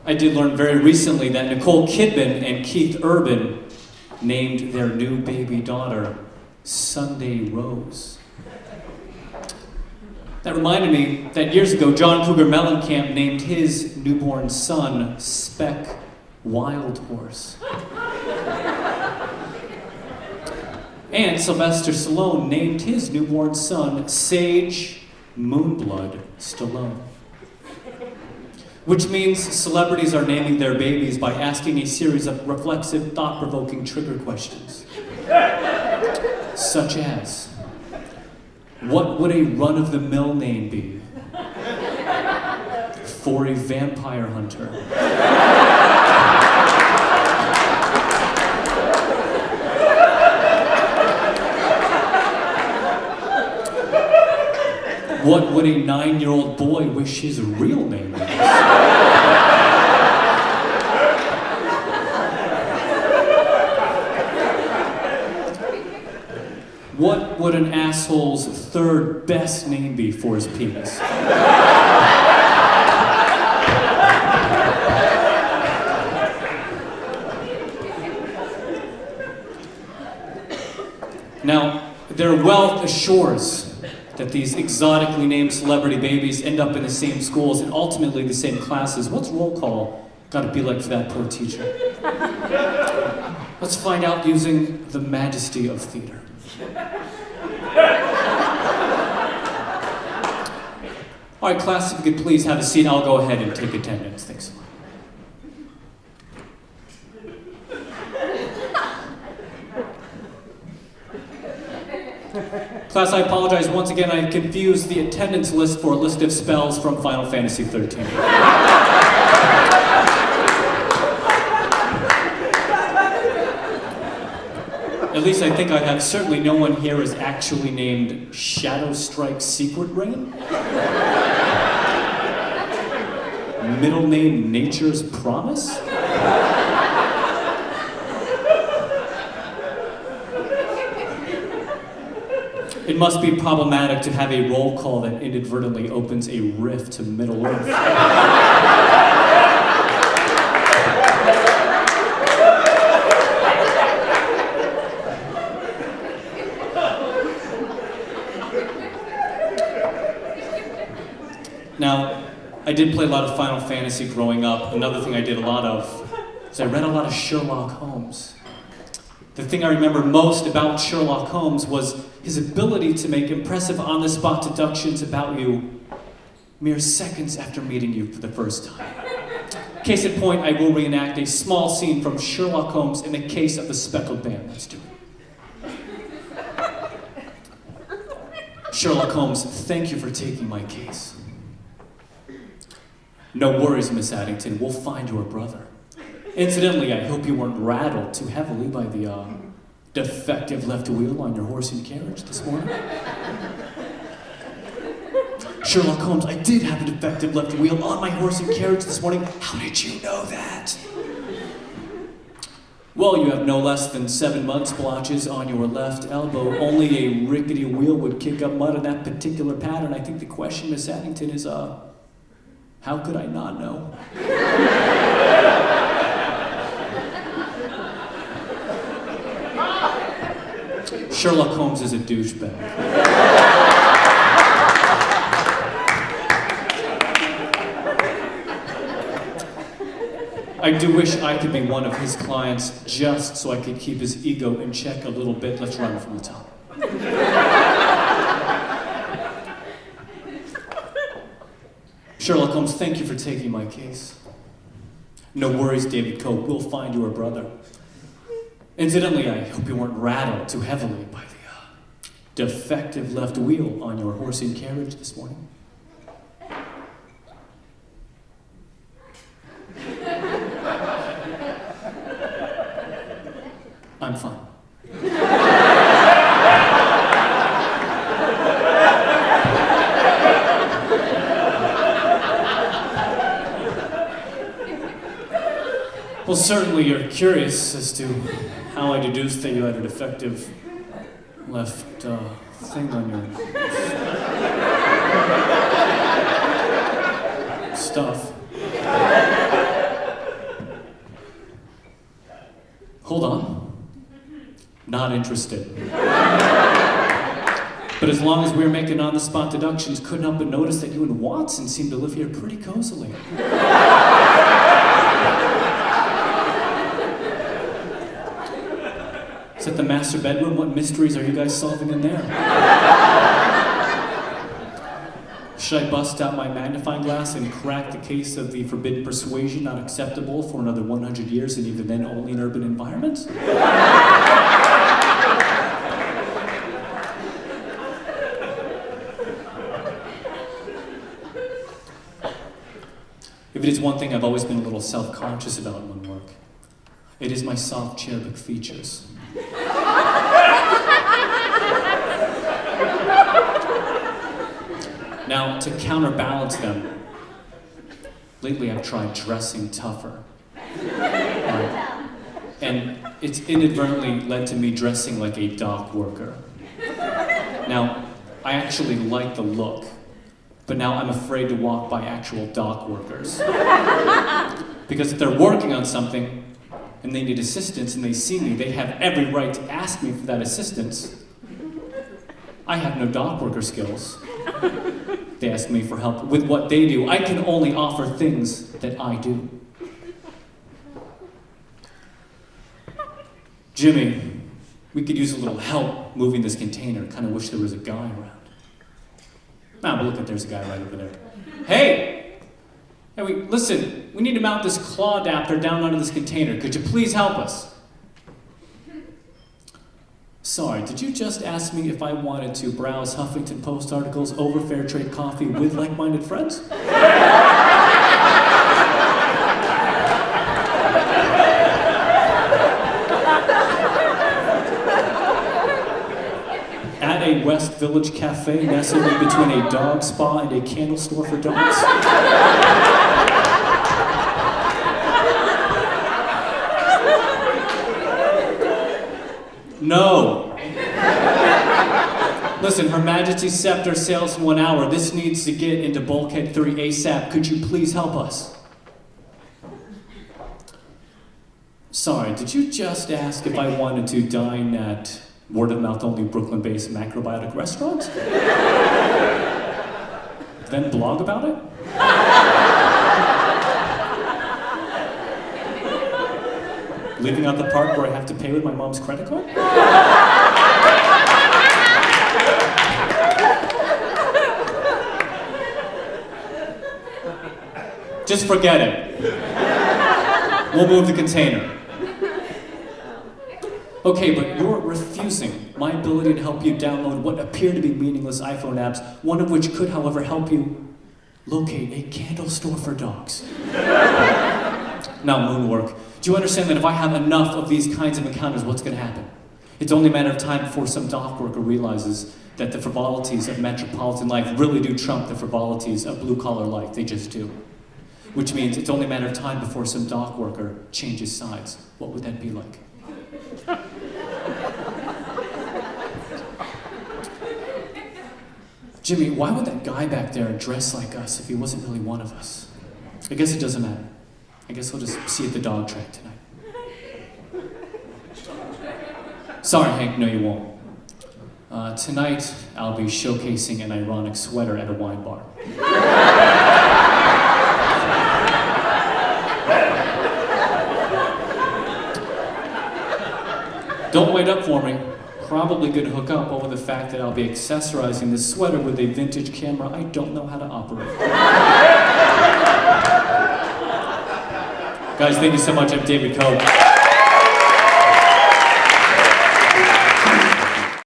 I did learn very recently that Nicole Kidman and Keith Urban named their new baby daughter Sunday Rose. That reminded me that years ago, John Cougar Mellencamp named his newborn son Speck Wildhorse. And Sylvester Stallone named his newborn son Sage Moonblood Stallone. Which means celebrities are naming their babies by asking a series of reflexive, thought-provoking trigger questions. Such as, what would a run-of-the-mill name be for a vampire hunter? What would a 9-year-old boy wish his real name was? What would an asshole's third best name be for his penis? Now, their wealth assures that these exotically named celebrity babies end up in the same schools and ultimately the same classes. What's roll call gotta be like for that poor teacher? Let's find out using the majesty of theater. All right, class, if you could please have a seat, I'll go ahead and take attendance. Thanks a lot. Class, I apologize once again. I confused the attendance list for a list of spells from Final Fantasy XIII. At least I think I have. Certainly no one here is actually named Shadow Strike Secret Rain. Middle name Nature's Promise. It must be problematic to have a roll call that inadvertently opens a rift to Middle Earth. Now, I did play a lot of Final Fantasy growing up. Another thing I did a lot of is I read a lot of Sherlock Holmes. The thing I remember most about Sherlock Holmes was his ability to make impressive on-the-spot deductions about you mere seconds after meeting you for the first time. Case in point, I will reenact a small scene from Sherlock Holmes in the case of the Speckled Band. Let's do it. Sherlock Holmes, thank you for taking my case. No worries, Miss Addington, we'll find your brother. Incidentally, I hope you weren't rattled too heavily by the defective left wheel on your horse and carriage this morning. Sherlock Holmes, I did have a defective left wheel on my horse and carriage this morning. How did you know that? Well, you have no less than 7 mud splotches on your left elbow. Only a rickety wheel would kick up mud in that particular pattern. I think the question, Miss Addington, is, how could I not know? Sherlock Holmes is a douchebag. I do wish I could be one of his clients just so I could keep his ego in check a little bit. Let's run from the top. Sherlock Holmes, thank you for taking my case. No worries, David Cope, we'll find your brother. Incidentally, I hope you weren't rattled too heavily by the defective left wheel on your horse and carriage this morning. I'm fine. Well, certainly you're curious as to how I deduced that you had a defective left thing on your stuff. Hold on. Not interested. But as long as we were making on-the-spot deductions, couldn't help but notice that you and Watson seem to live here pretty cozily. Is that the master bedroom? What mysteries are you guys solving in there? Should I bust out my magnifying glass and crack the case of the forbidden persuasion not acceptable for another 100 years and even then only in urban environments? If it is one thing I've always been a little self-conscious about in Moonwork, it is my soft cherubic features. Now, to counterbalance them, lately I've tried dressing tougher. And it's inadvertently led to me dressing like a dock worker. Now, I actually like the look, but now I'm afraid to walk by actual dock workers. Because if they're working on something and they need assistance and they see me, they have every right to ask me for that assistance. I have no dock worker skills. They ask me for help with what they do. I can only offer things that I do. Jimmy, we could use a little help moving this container. Kind of wish there was a guy around. Ah, but look, there's a guy right over there. Hey! Hey, listen, we need to mount this claw adapter down onto this container. Could you please help us? Sorry, did you just ask me if I wanted to browse Huffington Post articles over fair trade coffee with like-minded friends? At a West Village cafe nestled in between a dog spa and a candle store for dogs? No. Listen, Her Majesty's scepter sails in 1 hour. This needs to get into Bulkhead 3 ASAP. Could you please help us? Sorry, did you just ask if I wanted to dine at word-of-mouth only Brooklyn-based macrobiotic restaurant? Then blog about it? Leaving out the part where I have to pay with my mom's credit card? Just forget it. We'll move the container. Okay, but you're refusing my ability to help you download what appear to be meaningless iPhone apps, one of which could, however, help you locate a candle store for dogs. Now, Moonwork, do you understand that if I have enough of these kinds of encounters, what's going to happen? It's only a matter of time before some dock worker realizes that the frivolities of metropolitan life really do trump the frivolities of blue-collar life. They just do. Which means it's only a matter of time before some dock worker changes sides. What would that be like? Jimmy, why would that guy back there dress like us if he wasn't really one of us? I guess it doesn't matter. I guess we'll just see you at the dog track tonight. Sorry, Hank, no you won't. Tonight, I'll be showcasing an ironic sweater at a wine bar. Don't wait up for me. Probably gonna hook up over the fact that I'll be accessorizing this sweater with a vintage camera I don't know how to operate. Guys, thank you so much. I'm David Coe.